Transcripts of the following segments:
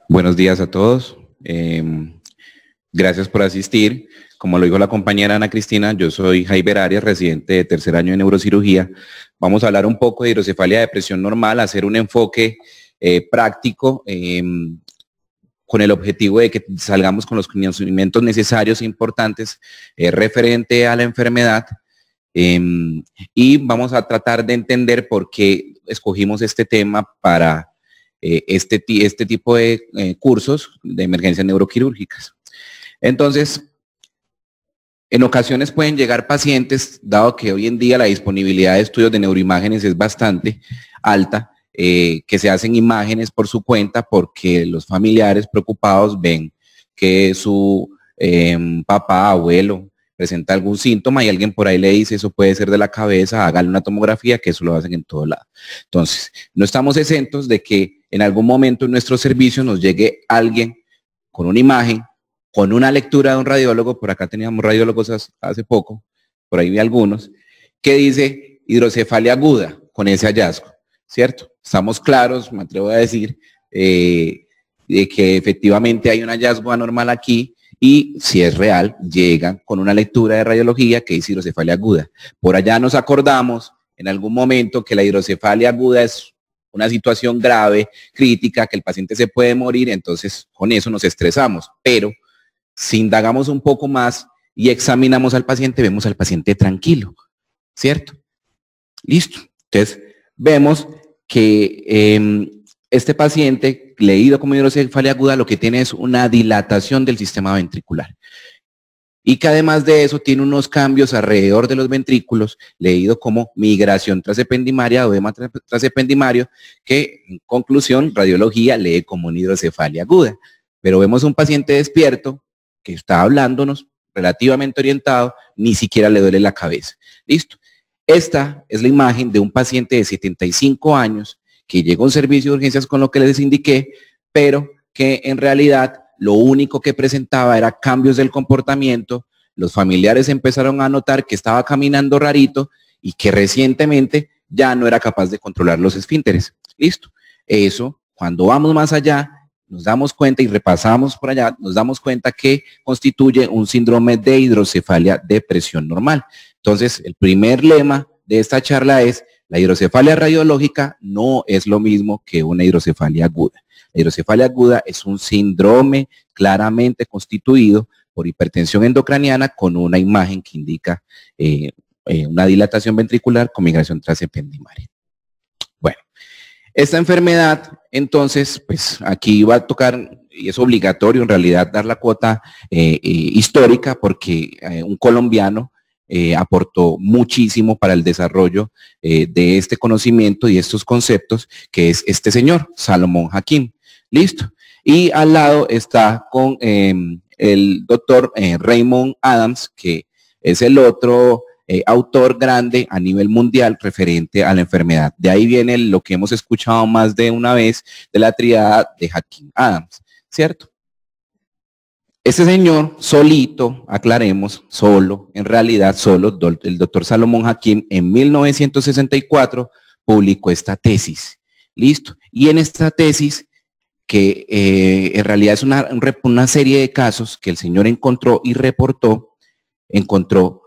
Buenos días a todos. Gracias por asistir. Como lo dijo la compañera Ana Cristina, yo soy Jaiber Arias, residente de tercer año de neurocirugía. Vamos a hablar un poco de hidrocefalia de presión normal, hacer un enfoque práctico con el objetivo de que salgamos con los conocimientos necesarios e importantes referente a la enfermedad. Y vamos a tratar de entender por qué escogimos este tema para este tipo de cursos de emergencias neuroquirúrgicas. Entonces, en ocasiones pueden llegar pacientes, dado que hoy en día la disponibilidad de estudios de neuroimágenes es bastante alta, que se hacen imágenes por su cuenta porque los familiares preocupados ven que su papá, abuelo, presenta algún síntoma y alguien por ahí le dice, eso puede ser de la cabeza, hágale una tomografía, que eso lo hacen en todo lado. Entonces, no estamos exentos de que en algún momento en nuestro servicio nos llegue alguien con una imagen, con una lectura de un radiólogo, por acá teníamos radiólogos hace poco, por ahí vi algunos, que dice hidrocefalia aguda con ese hallazgo, ¿cierto? Estamos claros, me atrevo a decir, de que efectivamente hay un hallazgo anormal aquí, y si es real, llegan con una lectura de radiología que dice hidrocefalia aguda. Por allá nos acordamos en algún momento que la hidrocefalia aguda es una situación grave, crítica, que el paciente se puede morir, entonces con eso nos estresamos. Pero si indagamos un poco más y examinamos al paciente, vemos al paciente tranquilo, ¿cierto? Listo. Entonces vemos que este paciente, leído como hidrocefalia aguda, lo que tiene es una dilatación del sistema ventricular. Y que además de eso tiene unos cambios alrededor de los ventrículos, leído como migración trasependimaria o edema trasependimario, que en conclusión, radiología lee como una hidrocefalia aguda. Pero vemos un paciente despierto que está hablándonos, relativamente orientado, ni siquiera le duele la cabeza. Listo. Esta es la imagen de un paciente de 75 años que llegó a un servicio de urgencias con lo que les indiqué, pero que en realidad lo único que presentaba era cambios del comportamiento. Los familiares empezaron a notar que estaba caminando rarito y que recientemente ya no era capaz de controlar los esfínteres. Listo. Eso, cuando vamos más allá, nos damos cuenta y repasamos por allá, nos damos cuenta que constituye un síndrome de hidrocefalia de presión normal. Entonces, el primer lema de esta charla es: la hidrocefalia radiológica no es lo mismo que una hidrocefalia aguda. La hidrocefalia aguda es un síndrome claramente constituido por hipertensión endocraniana con una imagen que indica una dilatación ventricular con migración trasependimaria. Bueno, esta enfermedad, entonces, pues aquí va a tocar, y es obligatorio en realidad dar la cuota histórica, porque un colombiano aportó muchísimo para el desarrollo de este conocimiento y estos conceptos, que es este señor, Salomón Hakim. Listo. Y al lado está con el doctor Raymond Adams, que es el otro autor grande a nivel mundial referente a la enfermedad. De ahí viene lo que hemos escuchado más de una vez de la triada de Hakim Adams, ¿cierto? Este señor solito, aclaremos, solo, en realidad solo, el doctor Salomón Hakim en 1964 publicó esta tesis. Listo. Y en esta tesis, que en realidad es una serie de casos que el señor encontró y reportó, encontró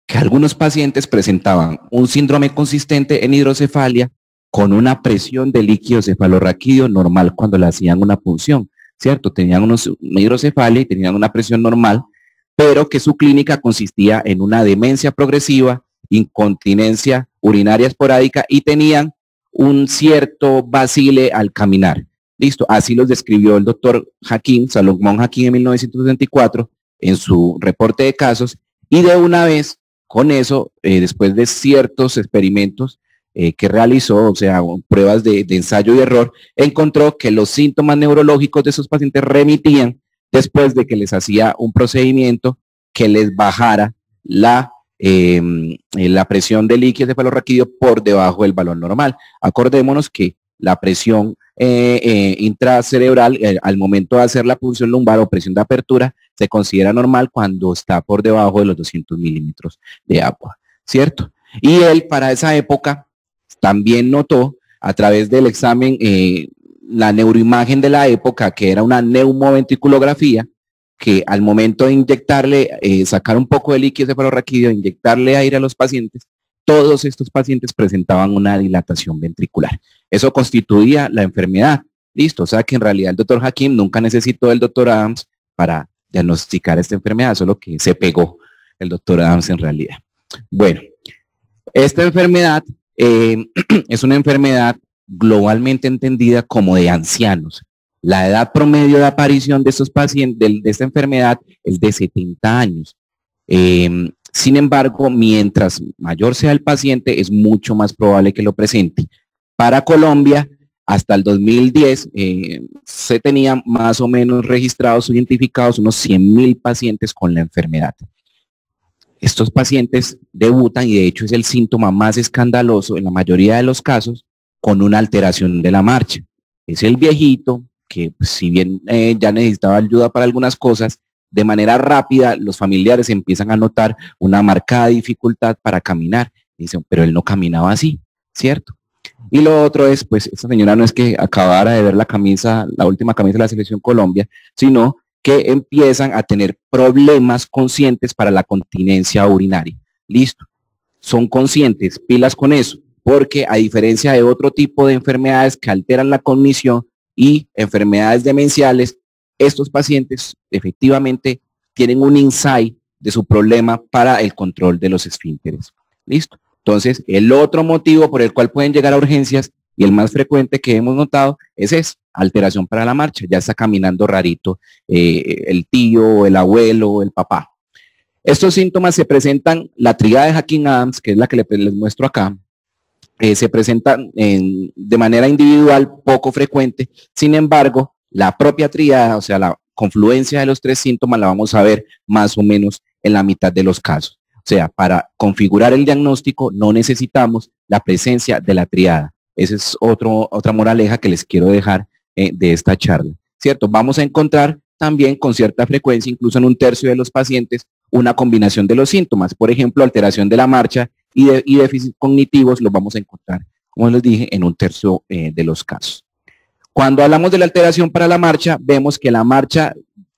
que algunos pacientes presentaban un síndrome consistente en hidrocefalia con una presión de líquido cefalorraquídeo normal cuando le hacían una punción, ¿cierto? Tenían una hidrocefalia y tenían una presión normal, pero que su clínica consistía en una demencia progresiva, incontinencia urinaria esporádica y tenían un cierto vacile al caminar. Listo, así los describió el doctor Hakim, Salomón Hakim, en 1974 en su reporte de casos, y de una vez con eso, después de ciertos experimentos que realizó, o sea, pruebas de ensayo y error, encontró que los síntomas neurológicos de esos pacientes remitían después de que les hacía un procedimiento que les bajara la presión de líquido cefalorraquídeo por debajo del valor normal. Acordémonos que la presión intracerebral al momento de hacer la punción lumbar o presión de apertura se considera normal cuando está por debajo de los 200 milímetros de agua, ¿cierto? Y él para esa época también notó a través del examen la neuroimagen de la época, que era una neumoventriculografía, que al momento de inyectarle, sacar un poco de líquido cefalorraquídeo, inyectarle aire a los pacientes, todos estos pacientes presentaban una dilatación ventricular. Eso constituía la enfermedad. Listo, o sea que en realidad el doctor Hakim nunca necesitó del doctor Adams para diagnosticar esta enfermedad, solo que se pegó el doctor Adams en realidad. Bueno, esta enfermedad es una enfermedad globalmente entendida como de ancianos. La edad promedio de aparición de estos pacientes, de esta enfermedad, es de 70 años. Sin embargo, mientras mayor sea el paciente, es mucho más probable que lo presente. Para Colombia, hasta el 2010, se tenían más o menos registrados o identificados unos 100,000 pacientes con la enfermedad. Estos pacientes debutan, y de hecho es el síntoma más escandaloso en la mayoría de los casos, con una alteración de la marcha. Es el viejito que, pues, si bien ya necesitaba ayuda para algunas cosas, de manera rápida los familiares empiezan a notar una marcada dificultad para caminar. Dicen, pero él no caminaba así, ¿cierto? Y lo otro es, pues, esta señora no es que acabara de ver la camisa, la última camisa de la Selección Colombia, sino que empiezan a tener problemas conscientes para la continencia urinaria. Listo. Son conscientes, pilas con eso, porque a diferencia de otro tipo de enfermedades que alteran la cognición y enfermedades demenciales, estos pacientes efectivamente tienen un insight de su problema para el control de los esfínteres. Listo. Entonces, el otro motivo por el cual pueden llegar a urgencias, y el más frecuente que hemos notado, es eso, alteración para la marcha. Ya está caminando rarito el tío, el abuelo, el papá. Estos síntomas se presentan, la tríada de Hakim-Adams, que es la que les muestro acá, se presentan de manera individual, poco frecuente. Sin embargo, la propia tríada, o sea, la confluencia de los tres síntomas, la vamos a ver más o menos en la mitad de los casos. O sea, para configurar el diagnóstico no necesitamos la presencia de la tríada. Esa es otra moraleja que les quiero dejar de esta charla, ¿cierto? Vamos a encontrar también con cierta frecuencia, incluso en un tercio de los pacientes, una combinación de los síntomas. Por ejemplo, alteración de la marcha y déficits cognitivos los vamos a encontrar, como les dije, en un tercio de los casos. Cuando hablamos de la alteración para la marcha, vemos que la marcha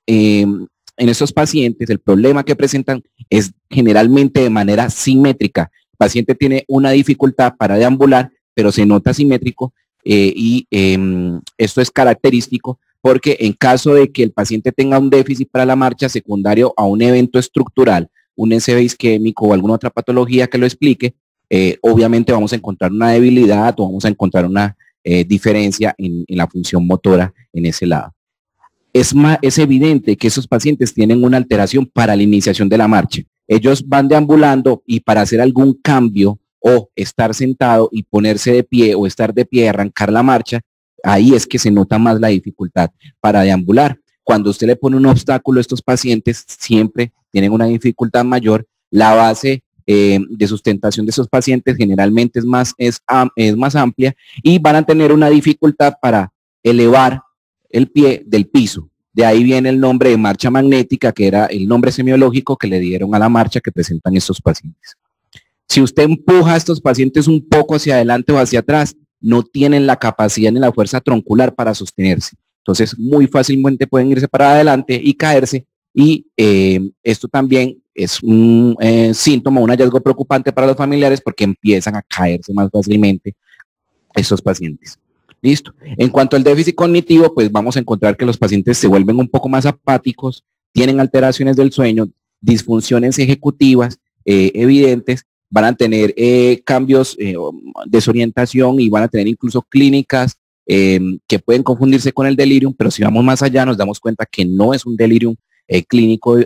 en estos pacientes, el problema que presentan es generalmente de manera simétrica. El paciente tiene una dificultad para deambular, pero se nota simétrico esto es característico porque en caso de que el paciente tenga un déficit para la marcha secundario a un evento estructural, un SB isquémico o alguna otra patología que lo explique, obviamente vamos a encontrar una debilidad o vamos a encontrar una diferencia en la función motora en ese lado. Es evidente que esos pacientes tienen una alteración para la iniciación de la marcha. Ellos van deambulando y para hacer algún cambio o estar sentado y ponerse de pie o estar de pie y arrancar la marcha, ahí es que se nota más la dificultad para deambular. Cuando usted le pone un obstáculo a estos pacientes, siempre tienen una dificultad mayor. La base de sustentación de esos pacientes generalmente es más amplia y van a tener una dificultad para elevar el pie del piso. De ahí viene el nombre de marcha magnética, que era el nombre semiológico que le dieron a la marcha que presentan estos pacientes. Si usted empuja a estos pacientes un poco hacia adelante o hacia atrás, no tienen la capacidad ni la fuerza troncular para sostenerse. Entonces, muy fácilmente pueden irse para adelante y caerse. Y esto también es un síntoma, un hallazgo preocupante para los familiares porque empiezan a caerse más fácilmente estos pacientes. Listo. En cuanto al déficit cognitivo, pues vamos a encontrar que los pacientes se vuelven un poco más apáticos, tienen alteraciones del sueño, disfunciones ejecutivas evidentes, van a tener cambios, desorientación y van a tener incluso clínicas que pueden confundirse con el delirium, pero si vamos más allá nos damos cuenta que no es un delirium clínico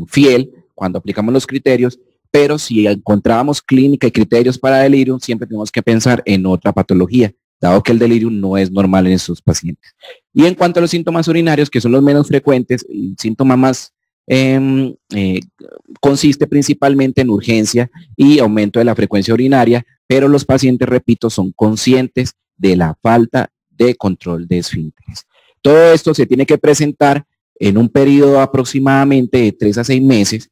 fiel cuando aplicamos los criterios, pero si encontrábamos clínica y criterios para delirium, siempre tenemos que pensar en otra patología, dado que el delirium no es normal en estos pacientes. Y en cuanto a los síntomas urinarios, que son los menos frecuentes, el síntoma más consiste principalmente en urgencia y aumento de la frecuencia urinaria, pero los pacientes, repito, son conscientes de la falta de control de esfínteres. Todo esto se tiene que presentar en un periodo aproximadamente de 3 a 6 meses,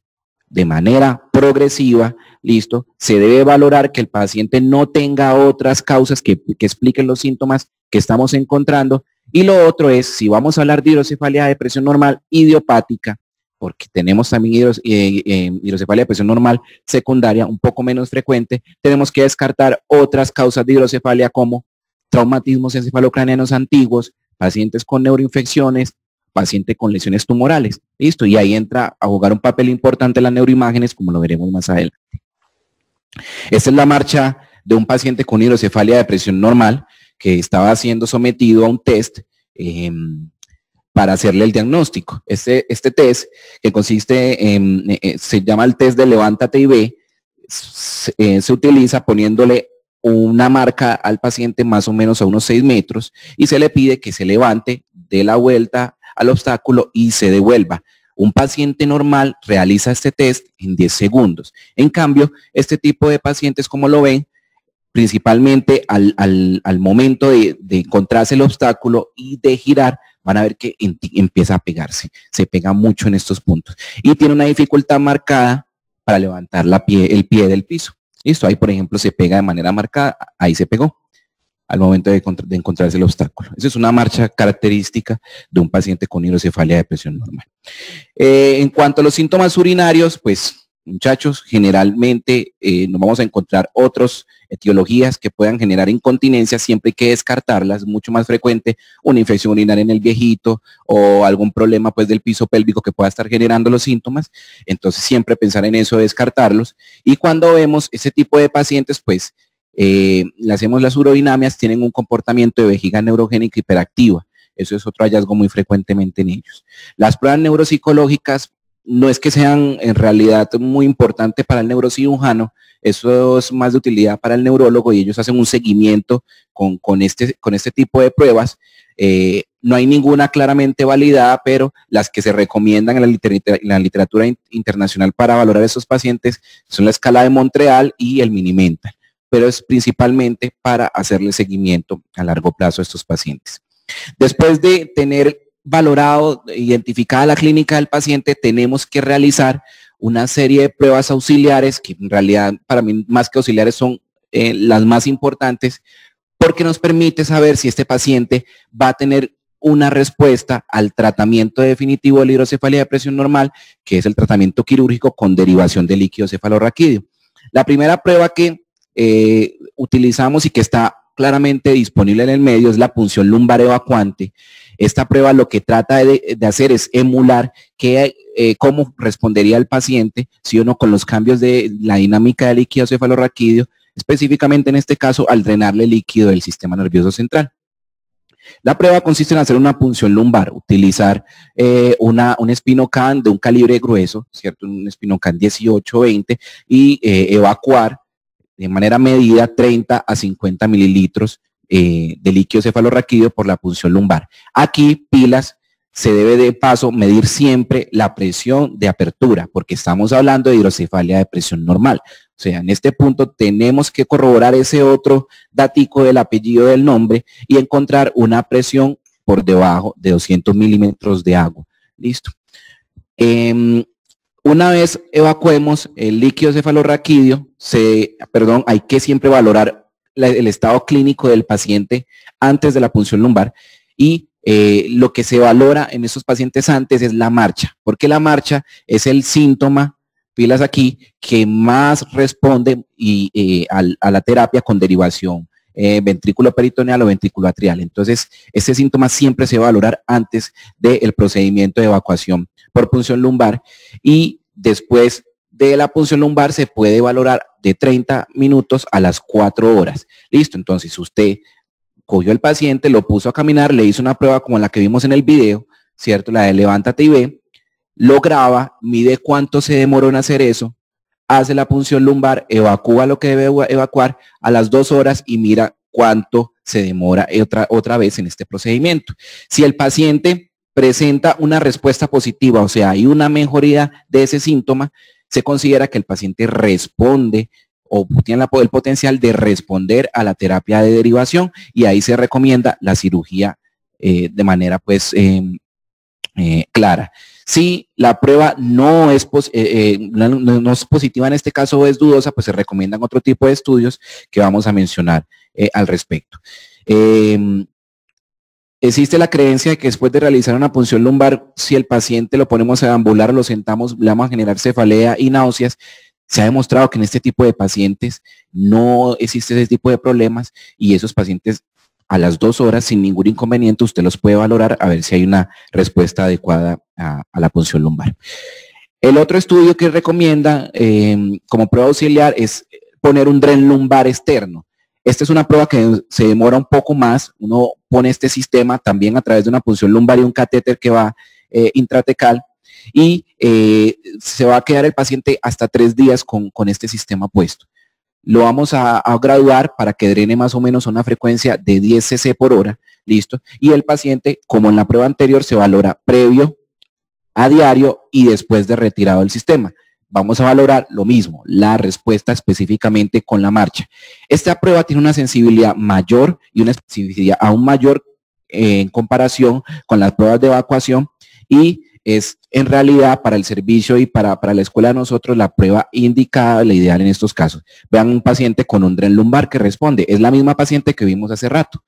de manera progresiva, listo, se debe valorar que el paciente no tenga otras causas que expliquen los síntomas que estamos encontrando. Y lo otro es, si vamos a hablar de hidrocefalia de presión normal idiopática, porque tenemos también hidrocefalia de presión normal secundaria, un poco menos frecuente, tenemos que descartar otras causas de hidrocefalia como traumatismos encefalocraneanos antiguos, pacientes con neuroinfecciones, paciente con lesiones tumorales. Listo, y ahí entra a jugar un papel importante las neuroimágenes, como lo veremos más adelante. Esta es la marcha de un paciente con hidrocefalia de presión normal que estaba siendo sometido a un test para hacerle el diagnóstico. Este test, que consiste en, se llama el test de levántate y ve, se utiliza poniéndole una marca al paciente más o menos a unos 6 metros y se le pide que se levante, dé la vuelta al obstáculo y se devuelva. Un paciente normal realiza este test en 10 segundos. En cambio, este tipo de pacientes, como lo ven, principalmente al momento de encontrarse el obstáculo y de girar, van a ver que empieza a pegarse. Se pega mucho en estos puntos. Y tiene una dificultad marcada para levantar el pie del piso. Listo, ahí por ejemplo se pega de manera marcada, ahí se pegó al momento de encontrarse el obstáculo. Esa es una marcha característica de un paciente con hidrocefalia de presión normal. En cuanto a los síntomas urinarios, pues muchachos, generalmente nos vamos a encontrar otras etiologías que puedan generar incontinencia, siempre hay que descartarlas. Mucho más frecuente una infección urinaria en el viejito o algún problema pues del piso pélvico que pueda estar generando los síntomas. Entonces siempre pensar en eso, descartarlos. Y cuando vemos ese tipo de pacientes, pues le hacemos las urodinamias, tienen un comportamiento de vejiga neurogénica hiperactiva. Eso es otro hallazgo muy frecuentemente en ellos. Las pruebas neuropsicológicas no es que sean en realidad muy importantes para el neurocirujano, eso es más de utilidad para el neurólogo y ellos hacen un seguimiento con este tipo de pruebas. No hay ninguna claramente validada, pero las que se recomiendan en la literatura internacional para valorar a esos pacientes son la escala de Montreal y el Mini-Mental, pero es principalmente para hacerle seguimiento a largo plazo a estos pacientes. Después de tener valorado, identificada la clínica del paciente, tenemos que realizar una serie de pruebas auxiliares, que en realidad para mí más que auxiliares son las más importantes, porque nos permite saber si este paciente va a tener una respuesta al tratamiento definitivo de la hidrocefalia de presión normal, que es el tratamiento quirúrgico con derivación de líquido cefalorraquídeo. La primera prueba que utilizamos y que está claramente disponible en el medio es la punción lumbar evacuante. Esta prueba lo que trata de hacer es emular cómo respondería el paciente, sí o no, con los cambios de la dinámica del líquido cefalorraquídeo, específicamente en este caso al drenarle líquido del sistema nervioso central. La prueba consiste en hacer una punción lumbar, utilizar un Spinocan de un calibre grueso, ¿cierto? Un Spinocan 18-20 y evacuar de manera medida 30 a 50 mililitros de líquido cefalorraquídeo por la punción lumbar. Aquí, pilas, se debe de paso medir siempre la presión de apertura, porque estamos hablando de hidrocefalia de presión normal. O sea, en este punto tenemos que corroborar ese otro datico del apellido del nombre y encontrar una presión por debajo de 200 milímetros de agua. Listo. Una vez evacuemos el líquido cefalorraquídeo, hay que siempre valorar el estado clínico del paciente antes de la punción lumbar y lo que se valora en estos pacientes antes es la marcha, porque la marcha es el síntoma, pilas aquí, que más responde a la terapia con derivación ventrículo peritoneal o ventrículo atrial. Entonces, este síntoma siempre se va a valorar antes del procedimiento de evacuación por punción lumbar y después de la punción lumbar se puede valorar de 30 minutos a las 4 horas. Listo, entonces usted cogió al paciente, lo puso a caminar, le hizo una prueba como la que vimos en el video, ¿cierto? La de levántate y ve, lo graba, mide cuánto se demoró en hacer eso, hace la punción lumbar, evacúa lo que debe evacuar a las 2 horas y mira cuánto se demora otra vez en este procedimiento. Si el paciente presenta una respuesta positiva, o sea, hay una mejoría de ese síntoma, se considera que el paciente responde o tiene el potencial de responder a la terapia de derivación y ahí se recomienda la cirugía de manera pues clara. Si la prueba no es, no es positiva en este caso o es dudosa, pues se recomiendan otro tipo de estudios que vamos a mencionar al respecto. Existe la creencia de que después de realizar una punción lumbar, si el paciente lo ponemos a deambular o lo sentamos, le vamos a generar cefalea y náuseas. Se ha demostrado que en este tipo de pacientes no existe ese tipo de problemas y esos pacientes a las 2 horas sin ningún inconveniente usted los puede valorar a ver si hay una respuesta adecuada a la punción lumbar. El otro estudio que recomienda como prueba auxiliar es poner un dren lumbar externo. Esta es una prueba que se demora un poco más. Uno pone este sistema también a través de una punción lumbar y un catéter que va intratecal y se va a quedar el paciente hasta 3 días con este sistema puesto. Lo vamos a graduar para que drene más o menos a una frecuencia de 10 cc por hora, listo, y el paciente, como en la prueba anterior, se valora previo, a diario y después de retirado del sistema. Vamos a valorar lo mismo, la respuesta específicamente con la marcha. Esta prueba tiene una sensibilidad mayor y una especificidad aún mayor en comparación con las pruebas de evacuación y es en realidad para el servicio y para la escuela de nosotros la prueba indicada, la ideal en estos casos. Vean un paciente con un dren lumbar que responde, es la misma paciente que vimos hace rato.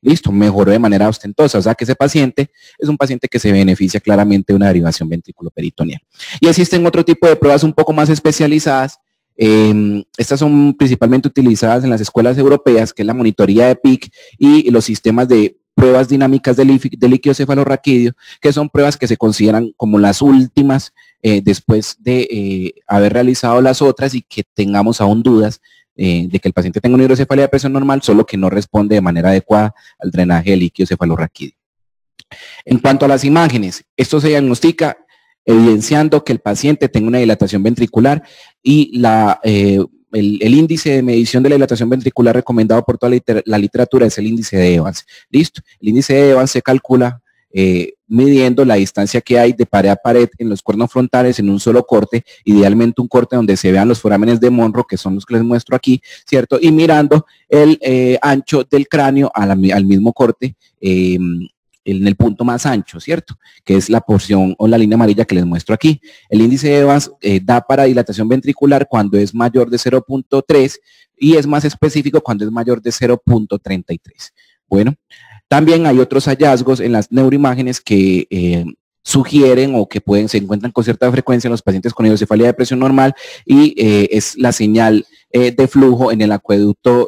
Listo, mejoró de manera ostentosa, o sea que ese paciente es un paciente que se beneficia claramente de una derivación ventriculoperitoneal. Y existen otro tipo de pruebas un poco más especializadas. Estas son principalmente utilizadas en las escuelas europeas, que es la monitoría de PIC y los sistemas de pruebas dinámicas de líquido cefalorraquídeo, que son pruebas que se consideran como las últimas después de haber realizado las otras y que tengamos aún dudas de que el paciente tenga una hidrocefalia de presión normal, solo que no responde de manera adecuada al drenaje de líquido cefalorraquídeo. En cuanto a las imágenes, esto se diagnostica evidenciando que el paciente tenga una dilatación ventricular y el índice de medición de la dilatación ventricular recomendado por toda la literatura es el índice de Evans. Listo, el índice de Evans se calcula midiendo la distancia que hay de pared a pared en los cuernos frontales en un solo corte, idealmente un corte donde se vean los forámenes de Monro, que son los que les muestro aquí, ¿cierto? Y mirando el ancho del cráneo al mismo corte, en el punto más ancho, ¿cierto? Que es la porción o la línea amarilla que les muestro aquí. El índice de Evans da para dilatación ventricular cuando es mayor de 0.3 y es más específico cuando es mayor de 0.33. Bueno, también hay otros hallazgos en las neuroimágenes que sugieren o que se encuentran con cierta frecuencia en los pacientes con hidrocefalia de presión normal y es la señal de flujo en el acueducto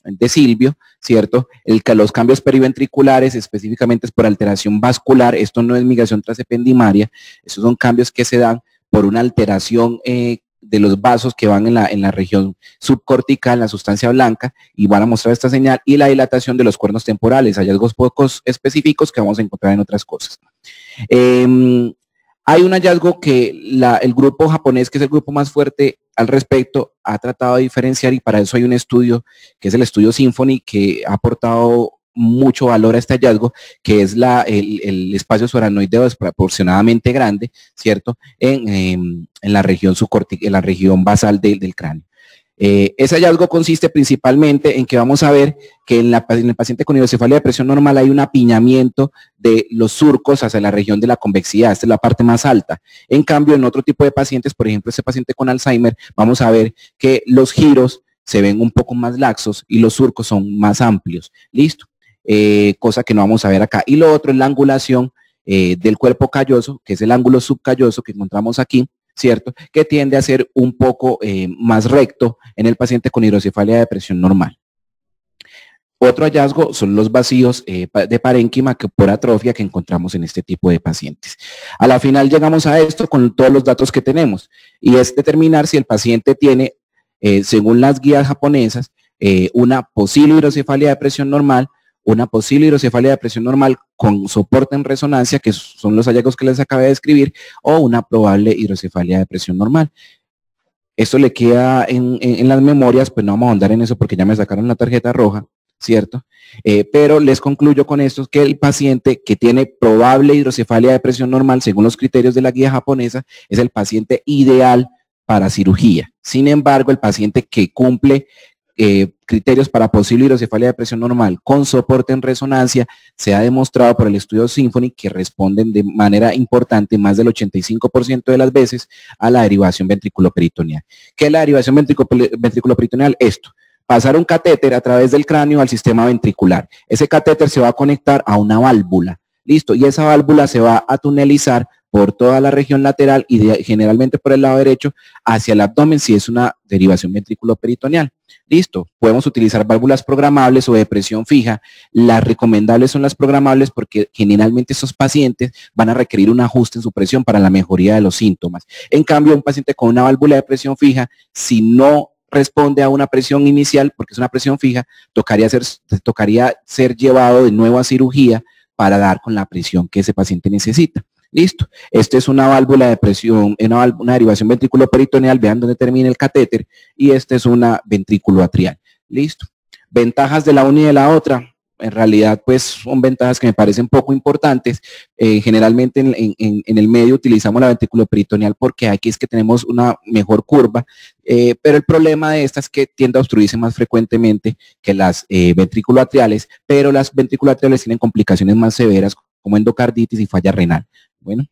de Silvio, ¿cierto? Los cambios periventriculares específicamente es por alteración vascular, esto no es migración transependimaria, estos son cambios que se dan por una alteración de los vasos que van en la región subcortical, la sustancia blanca, y van a mostrar esta señal, y la dilatación de los cuernos temporales, hallazgos pocos específicos que vamos a encontrar en otras cosas. Hay un hallazgo que el grupo japonés, que es el grupo más fuerte al respecto, ha tratado de diferenciar y para eso hay un estudio, que es el estudio Symphony, que ha aportado mucho valor a este hallazgo, que es el espacio subaracnoideo desproporcionadamente grande, ¿cierto? En la región subcortical, en la región basal del cráneo. Ese hallazgo consiste principalmente en que vamos a ver que en el paciente con hidrocefalia de presión normal hay un apiñamiento de los surcos hacia la región de la convexidad, esta es la parte más alta. En cambio, en otro tipo de pacientes, por ejemplo, este paciente con Alzheimer, vamos a ver que los giros se ven un poco más laxos y los surcos son más amplios. ¿Listo? Cosa que no vamos a ver acá. Y lo otro es la angulación del cuerpo calloso, que es el ángulo subcalloso que encontramos aquí, ¿cierto? Que tiende a ser un poco más recto en el paciente con hidrocefalia de presión normal. Otro hallazgo son los vacíos de parénquima por atrofia que encontramos en este tipo de pacientes. A la final llegamos a esto con todos los datos que tenemos y es determinar si el paciente tiene, según las guías japonesas, una posible hidrocefalia de presión normal, una posible hidrocefalia de presión normal con soporte en resonancia, que son los hallazgos que les acabé de describir, o una probable hidrocefalia de presión normal. Esto le queda en las memorias, pues no vamos a ahondar en eso porque ya me sacaron la tarjeta roja, ¿cierto? Pero les concluyo con esto que el paciente que tiene probable hidrocefalia de presión normal, según los criterios de la guía japonesa, es el paciente ideal para cirugía. Sin embargo, el paciente que cumple criterios para posible hidrocefalia de presión normal con soporte en resonancia, se ha demostrado por el estudio Symphony que responden de manera importante, más del 85% de las veces, a la derivación ventriculoperitoneal. ¿Qué es la derivación ventriculoperitoneal? Esto: pasar un catéter a través del cráneo al sistema ventricular. Ese catéter se va a conectar a una válvula, listo, y esa válvula se va a tunelizar por toda la región lateral y generalmente por el lado derecho hacia el abdomen si es una derivación ventriculoperitoneal. Listo, podemos utilizar válvulas programables o de presión fija. Las recomendables son las programables porque generalmente estos pacientes van a requerir un ajuste en su presión para la mejoría de los síntomas. En cambio, un paciente con una válvula de presión fija, si no responde a una presión inicial, porque es una presión fija, tocaría ser llevado de nuevo a cirugía para dar con la presión que ese paciente necesita. Listo, esta es una válvula de presión, una derivación ventriculoperitoneal, vean dónde termina el catéter, y esta es una ventrículo atrial. Listo. Ventajas de la una y de la otra, en realidad pues son ventajas que me parecen poco importantes. Generalmente en el medio utilizamos la ventriculoperitoneal porque aquí es que tenemos una mejor curva, pero el problema de esta es que tiende a obstruirse más frecuentemente que las ventriculoatriales, pero las ventriculoatriales tienen complicaciones más severas como endocarditis y falla renal. Bueno,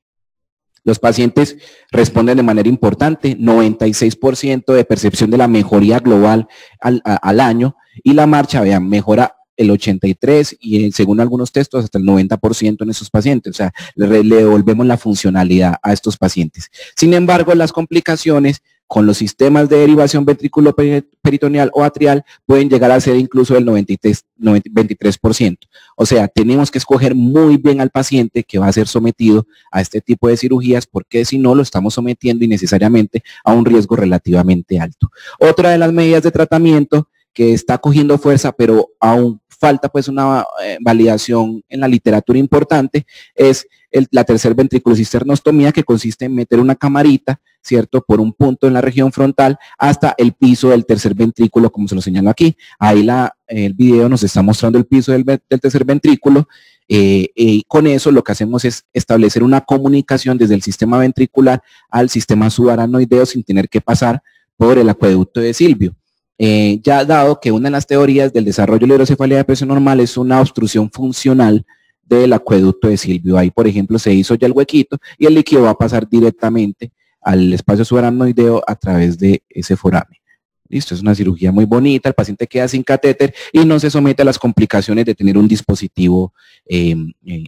los pacientes responden de manera importante, 96% de percepción de la mejoría global al año, y la marcha, vean, mejora el 83% y según algunos textos hasta el 90% en esos pacientes. O sea, le devolvemos la funcionalidad a estos pacientes. Sin embargo, las complicaciones con los sistemas de derivación ventriculoperitoneal o atrial pueden llegar a ser incluso del 23%. O sea, tenemos que escoger muy bien al paciente que va a ser sometido a este tipo de cirugías, porque si no lo estamos sometiendo innecesariamente a un riesgo relativamente alto. Otra de las medidas de tratamiento que está cogiendo fuerza, pero aún falta pues una validación en la literatura importante, es la tercer ventriculocisternostomía, que consiste en meter una camarita, ¿cierto?, por un punto en la región frontal hasta el piso del tercer ventrículo, como se lo señalo aquí. Ahí el video nos está mostrando el piso del tercer ventrículo, y con eso lo que hacemos es establecer una comunicación desde el sistema ventricular al sistema subaranoideo sin tener que pasar por el acueducto de Silvio. Ya dado que una de las teorías del desarrollo de la hidrocefalia de presión normal es una obstrucción funcional del acueducto de Silvio. Ahí, por ejemplo, se hizo ya el huequito y el líquido va a pasar directamente al espacio subaranoideo a través de ese foramen. Listo, es una cirugía muy bonita, el paciente queda sin catéter y no se somete a las complicaciones de tener un dispositivo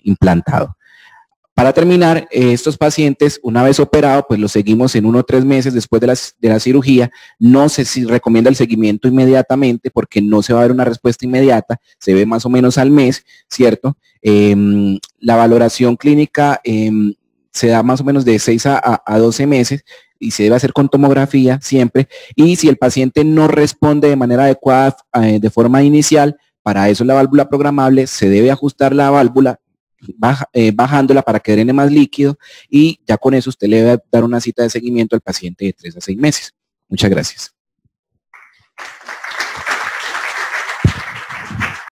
implantado. Para terminar, estos pacientes, una vez operado, pues los seguimos en 1 o 3 meses después de la cirugía. No sé si recomienda el seguimiento inmediatamente porque no se va a ver una respuesta inmediata, se ve más o menos al mes, ¿cierto? La valoración clínica se da más o menos de 6 a 12 meses y se debe hacer con tomografía siempre. Y si el paciente no responde de manera adecuada de forma inicial, para eso la válvula programable, se debe ajustar la válvula, bajándola para que drene más líquido, y ya con eso usted le debe dar una cita de seguimiento al paciente de 3 a 6 meses. Muchas gracias.